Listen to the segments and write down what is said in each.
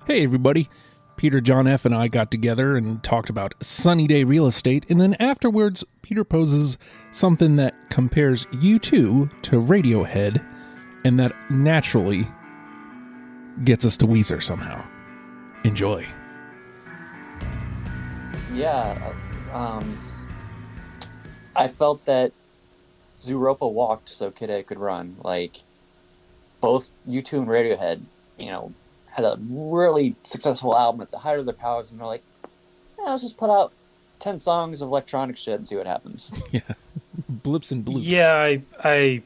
Hey everybody, Peter, John F. and I got together and talked about sunny day real estate, and then afterwards Peter poses something that compares U2 to Radiohead, and that naturally gets us to Weezer somehow. Enjoy. Yeah, I felt that Zooropa walked so Kid A could run. Like, both U2 and Radiohead, had a really successful album at the height of their powers, and they're like, yeah, let's just put out 10 songs of electronic shit and see what happens. Yeah, blips and bloops. Yeah, I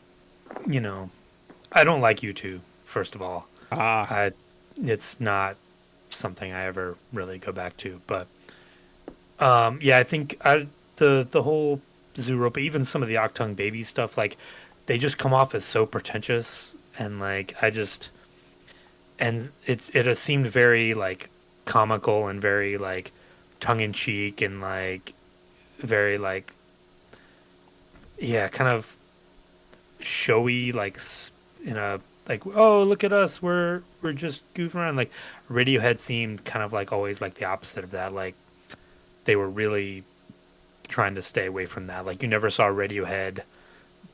don't like U2, first of all. Ah, It's not something I ever really go back to. But yeah, I think the whole Zooropa, even some of the Octung Baby stuff, like they just come off as so pretentious, and it has seemed very like comical and very like tongue in cheek and like very like yeah, kind of showy, like in a like, oh, look at us, we're just goofing around. Like Radiohead seemed kind of like always like the opposite of that. Like they were really trying to stay away from that. Like you never saw Radiohead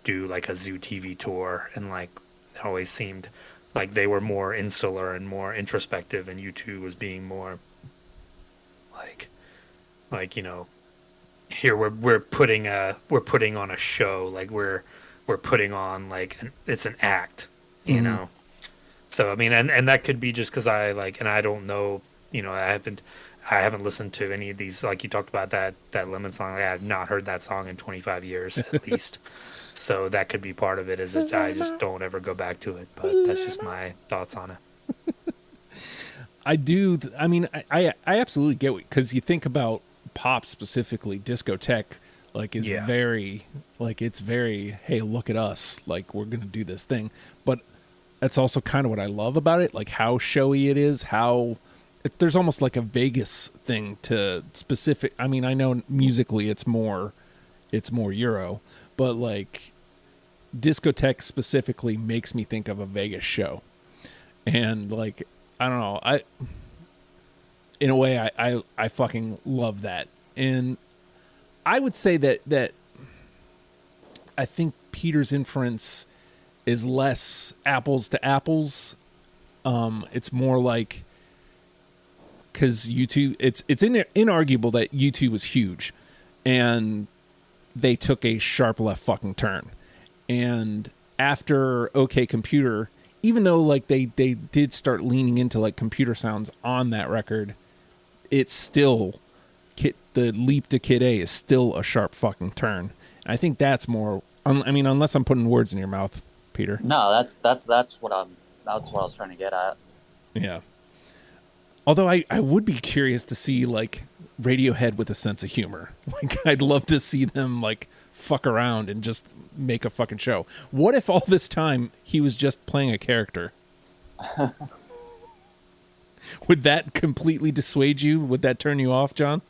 do like a Zoo TV tour, and like it always seemed like they were more insular and more introspective, and U2 was being more like here we're putting on a show, like we're putting on like it's an act, you mm-hmm. know. So I mean, and that could be just because I like, and I don't know, I haven't listened to any of these, like you talked about that Lemon song. Like, I have not heard that song in 25 years at least. So that could be part of it. Is that I just don't ever go back to it. But that's just my thoughts on it. I do. I mean, I absolutely get it, because you think about pop specifically, discotheque, like is very like it's very, hey, look at us, like we're gonna do this thing. But that's also kind of what I love about it, like how showy it is, there's almost like a Vegas thing to specific. I mean, I know musically it's more Euro, but like discotheque specifically makes me think of a Vegas show. And like, I don't know, in a way I fucking love that. And I would say that I think Peter's inference is less apples to apples. It's more like, because U2, it's inarguable that U2 was huge, and they took a sharp left fucking turn. And after OK Computer, even though like they did start leaning into like computer sounds on that record, it's still the leap to Kid A is still a sharp fucking turn. And I think that's more. I mean, unless I'm putting words in your mouth, Peter. No, that's what I was trying to get at. Yeah. Although I would be curious to see like Radiohead with a sense of humor. Like I'd love to see them like fuck around and just make a fucking show. What if all this time he was just playing a character? Would that completely dissuade you? Would that turn you off, John?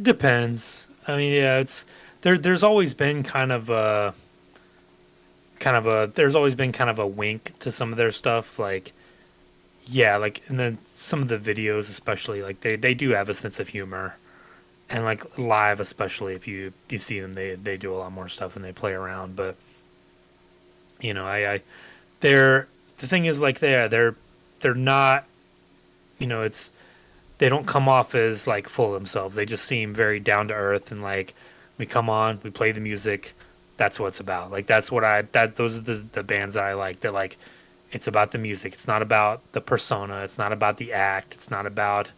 Depends. I mean, yeah, it's there's always been kind of a there's always been kind of a wink to some of their stuff, like yeah, like, and then some of the videos, especially, like they do have a sense of humor, and like live, especially if you see them, they do a lot more stuff and they play around. But I they're the thing is like they're not, it's they don't come off as like full of themselves. They just seem very down to earth, and like we come on, we play the music. That's what it's about. Like those are the bands that I like. That like. It's about the music. It's not about the persona. It's not about the act. It's not about,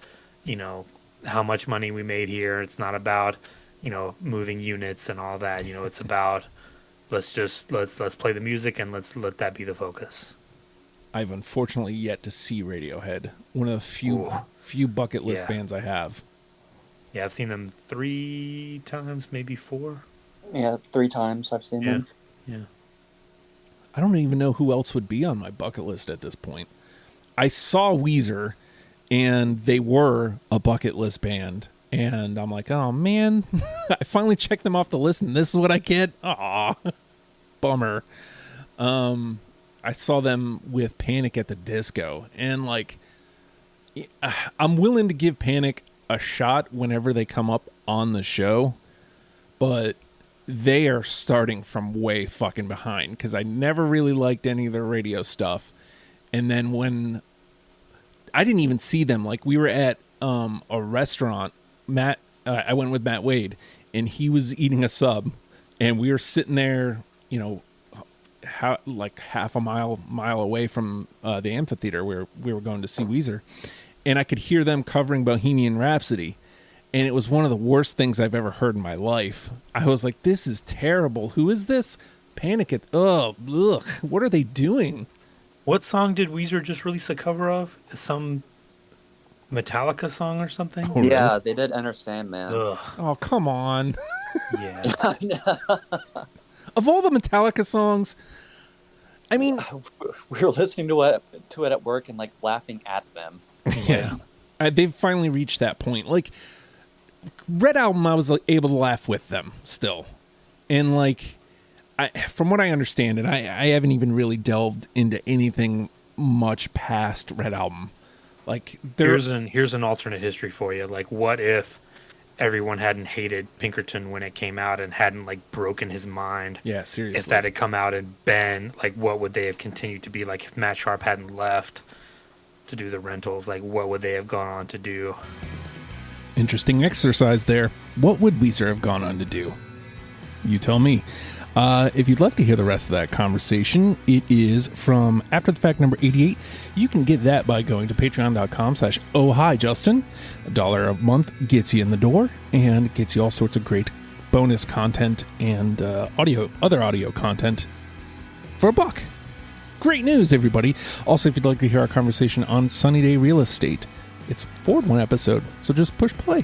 how much money we made here. It's not about, moving units and all that. It's about let's play the music and let's let that be the focus. I've unfortunately yet to see Radiohead. One of the few bucket list bands I have. Yeah, I've seen them 3 times, maybe 4. Yeah, 3 times I've seen them. Yeah. I don't even know who else would be on my bucket list at this point. I saw Weezer, and they were a bucket list band, and I'm like, oh man, I finally checked them off the list, and this is what I get. Aw, bummer. I saw them with Panic at the Disco, and like, I'm willing to give Panic a shot whenever they come up on the show, but they are starting from way fucking behind because I never really liked any of their radio stuff. And then when I didn't even see them, like we were at a restaurant, I went with Matt Wade, and he was eating a sub, and we were sitting there, you know, like half a mile away from the amphitheater where we were going to see Weezer, and I could hear them covering Bohemian Rhapsody, and it was one of the worst things I've ever heard in my life. I was like, this is terrible. Who is this? Panic at... ugh. What are they doing? What song did Weezer just release a cover of? Some Metallica song or something? Oh, yeah, really? They did Enter Sandman. Ugh. Oh, come on. Yeah. Of all the Metallica songs, I mean... we were listening to it at work and, like, laughing at them. Yeah. They've finally reached that point. Like, Red Album, I was able to laugh with them still. And, like, from what I understand, and I haven't even really delved into anything much past Red Album. Like, here's an alternate history for you. Like, what if everyone hadn't hated Pinkerton when it came out and hadn't, like, broken his mind? Yeah, seriously. If that had come out and been, like, what would they have continued to be? Like, if Matt Sharp hadn't left to do the rentals, like, what would they have gone on to do? Interesting exercise there. What would Weezer have gone on to do? You tell me. If you'd like to hear the rest of that conversation, it is from After the Fact number 88. You can get that by going to patreon.com/ohhijustin. $1 a month gets you in the door and gets you all sorts of great bonus content and other audio content for $1. Great news, everybody. Also, if you'd like to hear our conversation on Sunny Day Real Estate, it's forward one episode, so just push play.